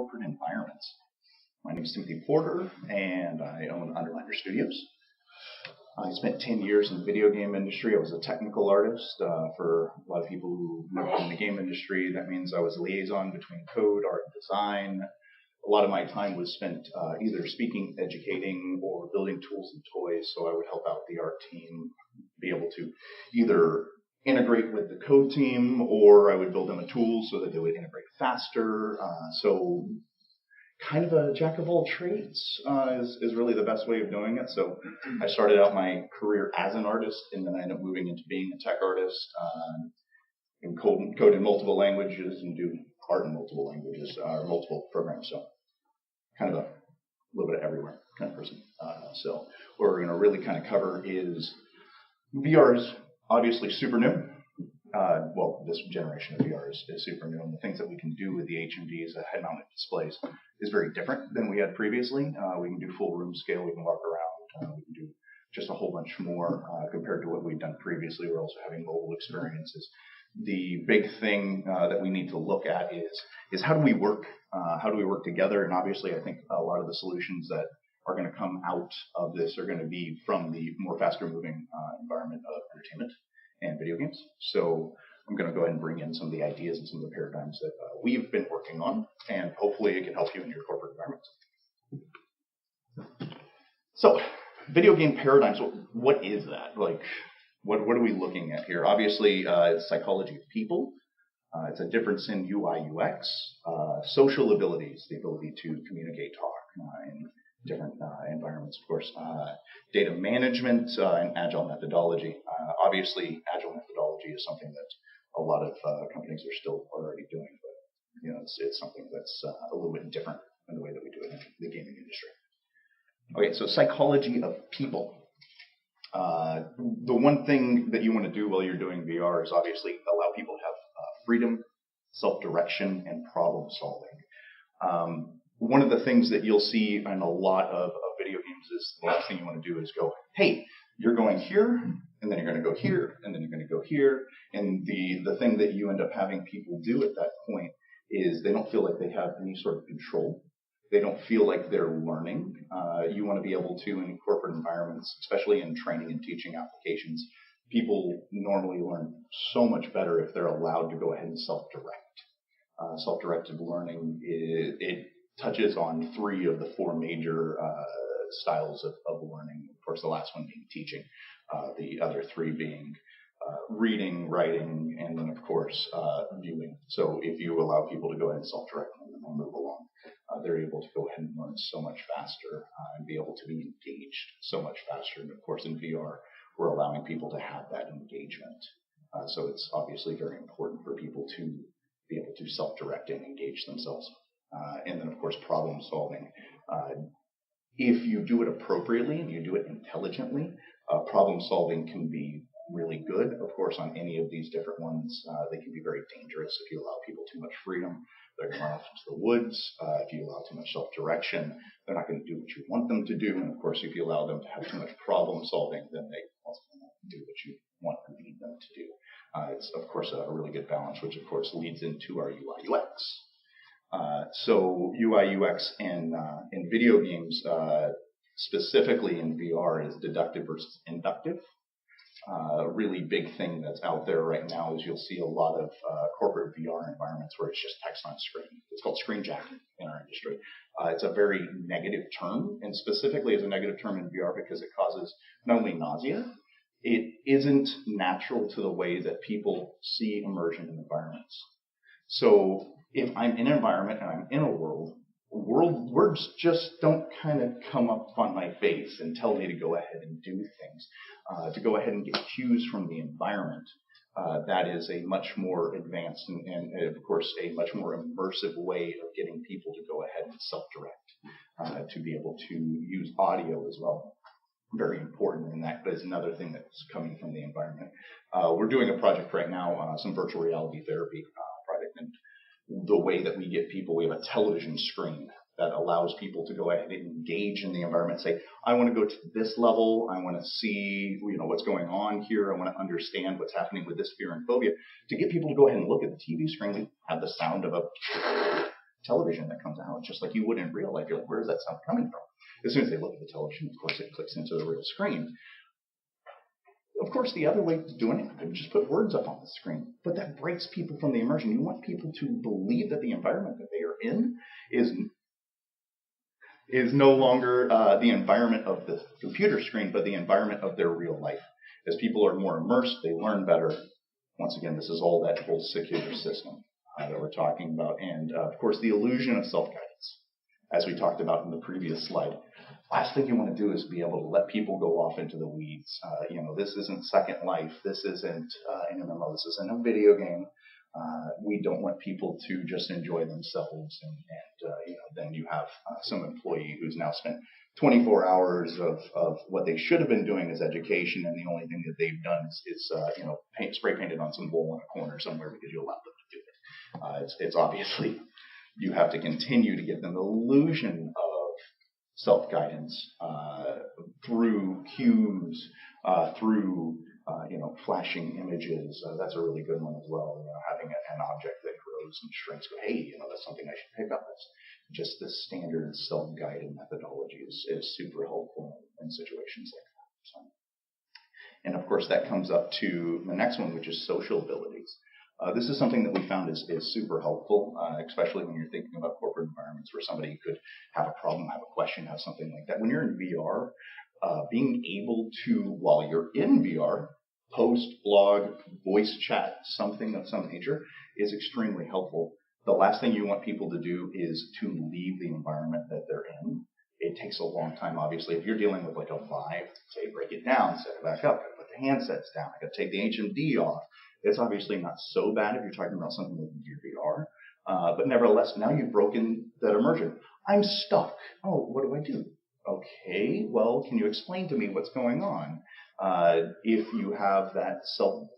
corporate environments. My name is Timothy Porter, and I own Underminer Studios. I spent 10 years in the video game industry. I was a technical artist. For a lot of people who know in the game industry, that means I was a liaison between code, art, and design. A lot of my time was spent either speaking, educating, or building tools and toys. So I would help out the art team be able to either integrate with the code team, or I would build them a tool so that they would integrate faster. So kind of a jack of all trades is really the best way of doing it. So I started out my career as an artist, and then I ended up moving into being a tech artist, and code in multiple languages and do art in multiple languages, or multiple programs. So kind of a little bit of everywhere kind of person. So what we're going to really kind of cover is VR is obviously super new. Well, this generation of VR is super new, and the things that we can do with the HMDs, the head-mounted displays, is very different than we had previously. We can do full room scale, we can walk around, we can do just a whole bunch more compared to what we've done previously. We're also having mobile experiences. The big thing that we need to look at is how do we work? How do we work together? And obviously, I think a lot of the solutions that are going to come out of this are going to be from the more faster-moving environment of entertainment and video games. So I'm going to go ahead and bring in some of the ideas and some of the paradigms that we've been working on, and hopefully it can help you in your corporate environments. So video game paradigms, what is that? Like, what are we looking at here? Obviously, it's psychology of people. It's a difference in UI, UX, social abilities, the ability to communicate, talk in different environments, of course. Data management and Agile Methodology. Obviously, Agile Methodology is something that a lot of companies are still already doing, but it's something that's a little bit different than the way that we do it in the gaming industry. Okay, so psychology of people. The one thing that you want to do while you're doing VR is obviously allow people to have freedom, self-direction, and problem solving. One of the things that you'll see in a lot of video games is the last thing you want to do is go, hey, you're going here, and then you're going to go here, and then you're going to go here. And the thing that you end up having people do at that point is they don't feel like they have any sort of control. They don't feel like they're learning. You want to be able to, in corporate environments, especially in training and teaching applications, people normally learn so much better if they're allowed to go ahead and self-direct. Self-directed learning, it touches on 3 of the 4 major styles of learning. Of course, the last one being teaching, the other 3 being reading, writing, and then, of course, viewing. So if you allow people to go ahead and self-direct and then move along, they're able to go ahead and learn so much faster and be able to be engaged so much faster. And, of course, in VR, we're allowing people to have that engagement. So it's obviously very important for people to be able to self-direct and engage themselves. And then, of course, problem solving. If you do it appropriately and you do it intelligently, problem solving can be really good. Of course, on any of these different ones, they can be very dangerous if you allow people too much freedom. They're going to run off into the woods. If you allow too much self-direction, they're not going to do what you want them to do. And of course, if you allow them to have too much problem solving, then they also won't do what you want and need them to do. It's, of course, a really good balance, which, of course, leads into our UI UX. So UI UX in video games, specifically in VR, is deductive versus inductive. A really big thing that's out there right now is you'll see a lot of corporate VR environments where it's just text on screen. It's called screen jacking in our industry. It's a very negative term, and specifically as a negative term in VR because it causes not only nausea, it isn't natural to the way that people see immersion in environments. So if I'm in an environment and I'm in a words just don't kind of come up on my face and tell me to go ahead and do things, to go ahead and get cues from the environment. That is a much more advanced and, of course, a much more immersive way of getting people to go ahead and self-direct, to be able to use audio as well. Very important, and that is another thing that's coming from the environment. We're doing a project right now, some virtual reality therapy project, and the way that we get people, we have a television screen that allows people to go ahead and engage in the environment, say, I want to go to this level, I want to see what's going on here, I want to understand what's happening with this fear and phobia, to get people to go ahead and look at the TV screen and have the sound of a television that comes out, just like you would in real life. You're like, where is that sound coming from? As soon as they look at the television, of course, it clicks into the real screen. Of course, the other way of doing it, I would just put words up on the screen. But that breaks people from the immersion. You want people to believe that the environment that they are in is no longer the environment of the computer screen, but the environment of their real life. As people are more immersed, they learn better. Once again, this is all that whole secular system that we're talking about. And, of course, the illusion of self-guidance, as we talked about in the previous slide. Last thing you want to do is be able to let people go off into the weeds. This isn't Second Life. This isn't an MMO. This isn't a video game. We don't want people to just enjoy themselves, and then you have some employee who's now spent 24 hours of what they should have been doing as education, and the only thing that they've done is spray painted on some wool in a corner somewhere because you allowed them to do it. It's obviously you have to continue to give them the illusion of self-guidance through cues, through flashing images. That's a really good one as well. Having an object that grows and shrinks. Hey, that's something I should pick up. It's just the standard self-guided methodology is super helpful in situations like that. So. And of course, that comes up to the next one, which is social abilities. This is something that we found is super helpful, especially when you're thinking about corporate environments where somebody could have a problem, have a question, have something like that. When you're in VR, being able to, while you're in VR, post, blog, voice chat, something of some nature is extremely helpful. The last thing you want people to do is to leave the environment that they're in. It takes a long time, obviously. If you're dealing with like a Vive, say break it down, set it back up, put the handsets down, I got to take the HMD off. It's obviously not so bad if you're talking about something like your VR. But nevertheless, now you've broken that immersion. I'm stuck. Oh, what do I do? Okay, well, can you explain to me what's going on? If you have that self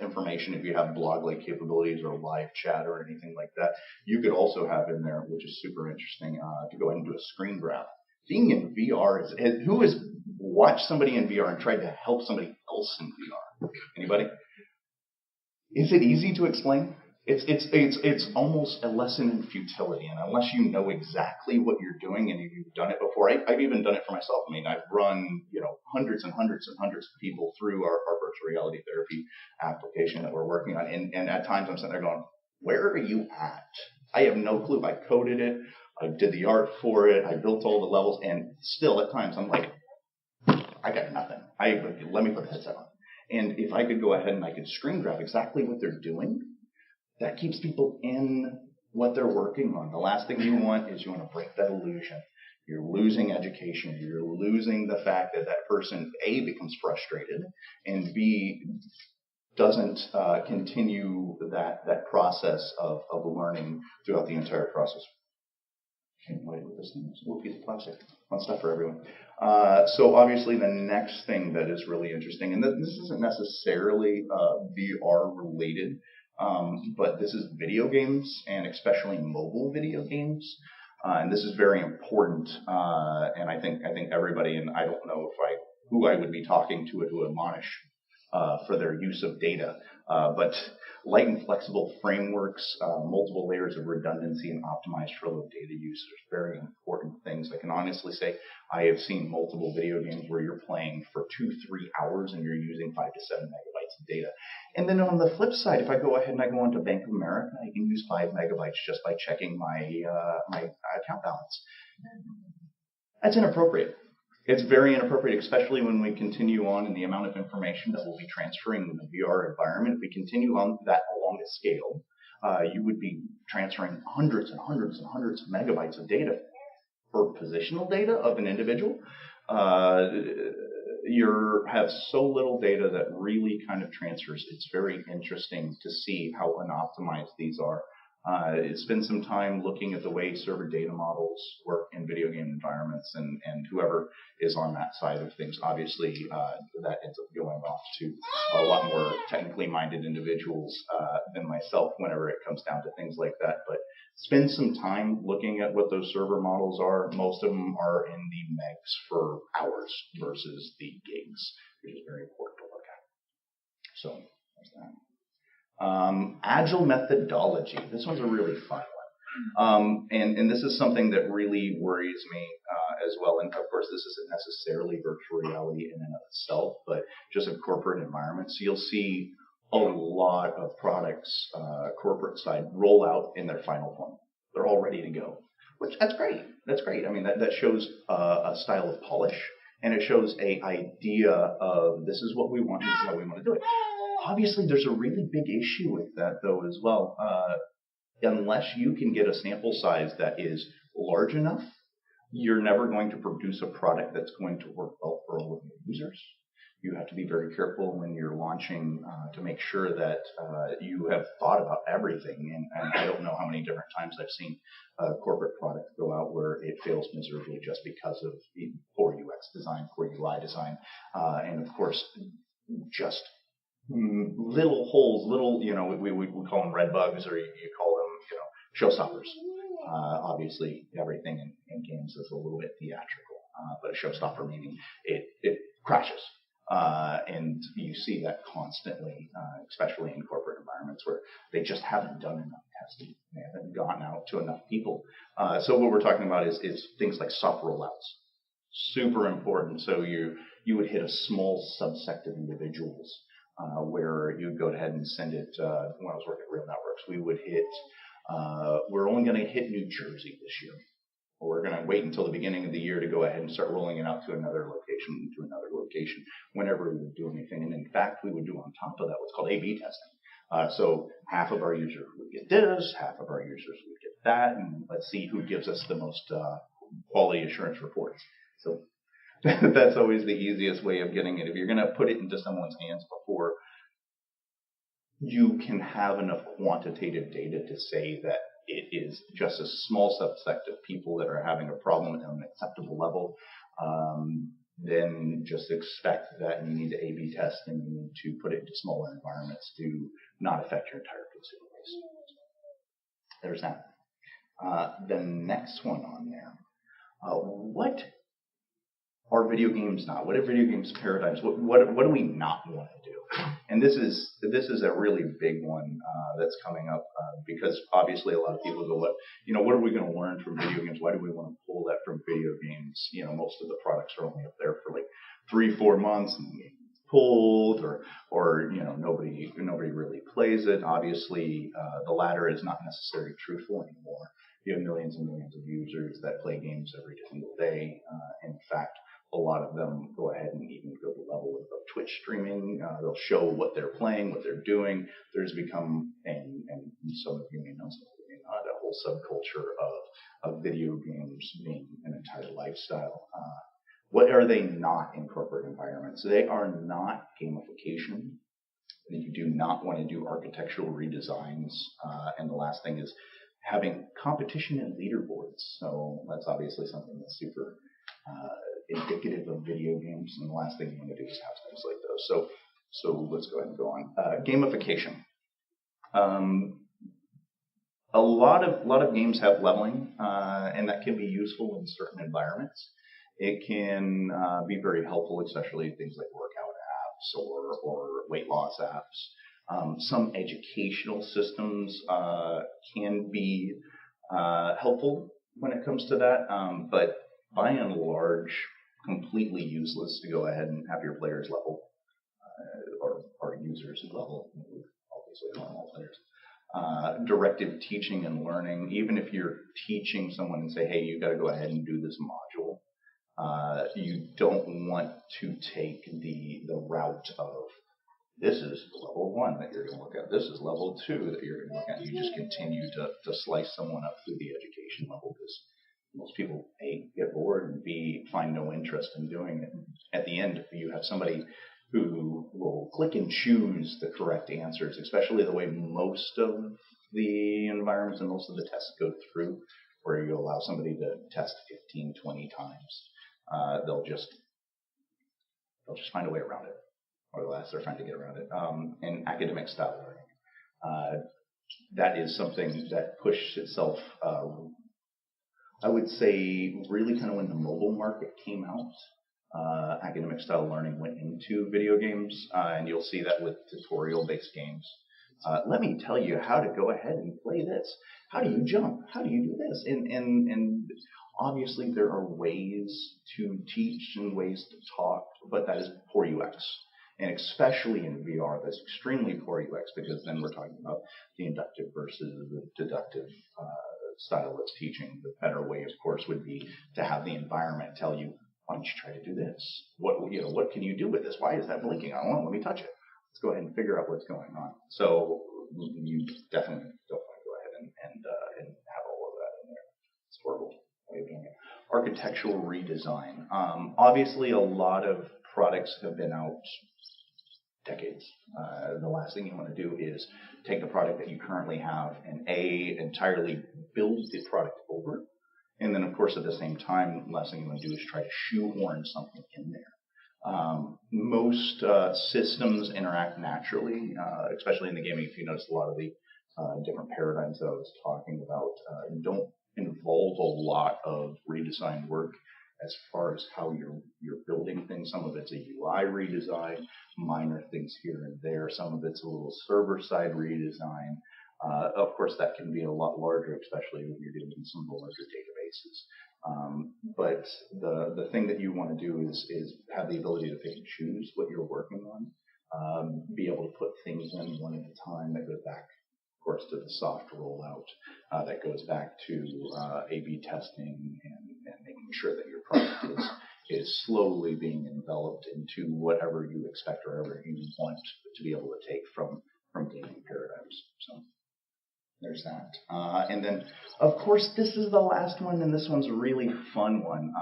information, if you have blog-like capabilities or live chat or anything like that, you could also have in there, which is super interesting, to go ahead and do a screen grab. Being in VR who has watched somebody in VR and tried to help somebody else in VR? Anybody? Is it easy to explain? It's almost a lesson in futility, and unless you know exactly what you're doing and you've done it before, I've even done it for myself. I mean, I've run hundreds and hundreds and hundreds of people through our virtual reality therapy application that we're working on, and at times I'm sitting there going, "Where are you at?" I have no clue. I coded it, I did the art for it, I built all the levels, and still at times I'm like, I got nothing. Let me put the headset on. And if I could go ahead and I could screen grab exactly what they're doing, that keeps people in what they're working on. The last thing you want is you want to break that illusion. You're losing education. You're losing the fact that that person, A, becomes frustrated, and B, doesn't continue that process of learning throughout the entire process. Can't wait with this thing. It's a little piece of plastic. Fun stuff for everyone. So obviously the next thing that is really interesting, and this isn't necessarily VR related, but this is video games, and especially mobile video games. And this is very important. And I think everybody, and I don't know who I would be talking to admonish for their use of data, but light and flexible frameworks, multiple layers of redundancy, and optimized flow of data use are very important things. I can honestly say I have seen multiple video games where you're playing for 2-3 hours and you're using 5 to 7 megabytes of data. And then on the flip side, if I go ahead and I go onto Bank of America, I can use 5 megabytes just by checking my account balance. That's inappropriate. It's very inappropriate, especially when we continue on in the amount of information that we'll be transferring in the VR environment. If we continue on that along a scale, you would be transferring hundreds and hundreds and hundreds of megabytes of data for positional data of an individual. You have so little data that really kind of transfers. It's very interesting to see how unoptimized these are. Spend some time looking at the way server data models work in video game environments, and whoever is on that side of things, obviously that ends up going off to a lot more technically minded individuals than myself whenever it comes down to things like that. But spend some time looking at what those server models are. Most of them are in the megs for hours versus the gigs, which is very important to look at. So there's that. Agile Methodology. This one's a really fun one. And this is something that really worries me as well. And of course, this isn't necessarily virtual reality in and of itself, but just in corporate environments, you'll see a lot of products, corporate side, roll out in their final form. They're all ready to go, which that's great. That's great. I mean, that shows a style of polish, and it shows a idea of this is what we want, this is how we want to do it. Obviously, there's a really big issue with that, though, as well. Unless you can get a sample size that is large enough, you're never going to produce a product that's going to work well for all of your users. You have to be very careful when you're launching to make sure that you have thought about everything. And I don't know how many different times I've seen a corporate product go out where it fails miserably just because of poor UX design, poor UI design, and of course, just little holes, little, we call them red bugs, or you call them, showstoppers. Obviously, everything in games is a little bit theatrical, but a showstopper meaning it crashes. And you see that constantly, especially in corporate environments where they just haven't done enough testing. They haven't gotten out to enough people. So what we're talking about is things like soft rollouts. Super important. So you would hit a small subsect of individuals where you'd go ahead and send it. When I was working at Real Networks, we would hit. We're only going to hit New Jersey this year. We're going to wait until the beginning of the year to go ahead and start rolling it out to another location, whenever we would do anything. And in fact, we would do on top of that what's called A/B testing. So half of our users would get this, half of our users would get that, and let's see who gives us the most quality assurance reports. So that's always the easiest way of getting it. If you're going to put it into someone's hands before you can have enough quantitative data to say that it is just a small subset of people that are having a problem at an acceptable level, then just expect that you need to A/B test and you need to put it into smaller environments to not affect your entire consumer base. There's that. The next one on there. What are video games not? What are video games paradigms? What do we not want to do? And this is a really big one that's coming up because obviously a lot of people go, what are we going to learn from video games? Why do we want to pull that from video games? Most of the products are only up there for like 3-4 months and it's pulled, or nobody really plays it. Obviously, the latter is not necessarily truthful anymore. You have millions and millions of users that play games every single day. In fact, a lot of them go ahead and even go to the level of Twitch streaming. They'll show what they're playing, what they're doing. There's become, and some of you may know, that whole subculture of video games being an entire lifestyle. What are they not in corporate environments? They are not gamification. You do not want to do architectural redesigns. And the last thing is having competition and leaderboards. So that's obviously something that's super indicative of video games, and the last thing you want to do is have things like those. So let's go ahead and go on. Gamification. A lot of games have leveling, and that can be useful in certain environments. It can be very helpful, especially things like workout apps or weight loss apps. Some educational systems can be helpful when it comes to that, but by and large, completely useless to go ahead and have your players level or users level, obviously not all players. Directive teaching and learning, even if you're teaching someone and say, hey, you got to go ahead and do this module, you don't want to take the route of this is level 1 that you're going to look at, this is level 2 that you're going to look at. You just continue to slice someone up through the education level because most people, A, get bored, and B, find no interest in doing it. At the end, you have somebody who will click and choose the correct answers, especially the way most of the environments and most of the tests go through, where you allow somebody to test 15, 20 times. They'll just find a way around it, or they're trying to get around it. And academic style learning. That is something that pushed itself I would say really kind of when the mobile market came out, academic style learning went into video games, and you'll see that with tutorial-based games. Let me tell you how to go ahead and play this. How do you jump? How do you do this? And obviously there are ways to teach and ways to talk, but that is poor UX. And especially in VR, that's extremely poor UX, because then we're talking about the inductive versus the deductive style of teaching. The better way, of course, would be to have the environment tell you, why don't you try to do this? What can you do with this? Why is that blinking? I don't know. Let me touch it. Let's go ahead and figure out what's going on. So you definitely don't want to go ahead and have all of that in there. It's a horrible way of doing it. Architectural redesign. Obviously, a lot of products have been out decades. The last thing you want to do is take the product that you currently have and entirely build the product over. And then, of course, at the same time, the last thing you want to do is try to shoehorn something in there. Most systems interact naturally, especially in the gaming. If you notice, a lot of the different paradigms that I was talking about don't involve a lot of redesign work as far as how you're building things. Some of it's a UI redesign, minor things here and there. Some of it's a little server-side redesign. Of course, that can be a lot larger, especially when you're dealing with some of the larger databases. But the thing that you want to do is have the ability to pick and choose what you're working on, be able to put things in one at a time. That goes back, of course, to the soft rollout. That goes back to A/B testing and making sure that your product is slowly being enveloped into whatever you expect or whatever you want to be able to take from gaming paradigms. So there's that. And then, of course, this is the last one, and this one's a really fun one.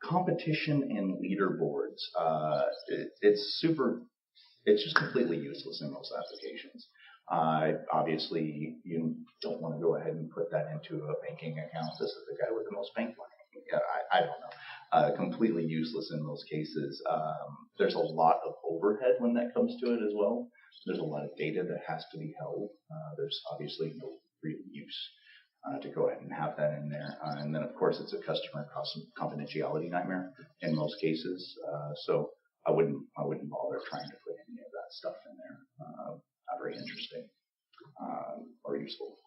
Competition and leaderboards. It's just completely useless in most applications. Obviously, you don't want to go ahead and put that into a banking account. This is the guy with the most bank money. Yeah, I don't know. Completely useless in most cases. There's a lot of overhead when that comes to it as well. There's a lot of data that has to be held. There's obviously no real use to go ahead and have that in there. And then, of course, it's a customer confidentiality nightmare in most cases. So I wouldn't bother trying to put any of that stuff in there. Not very interesting or useful.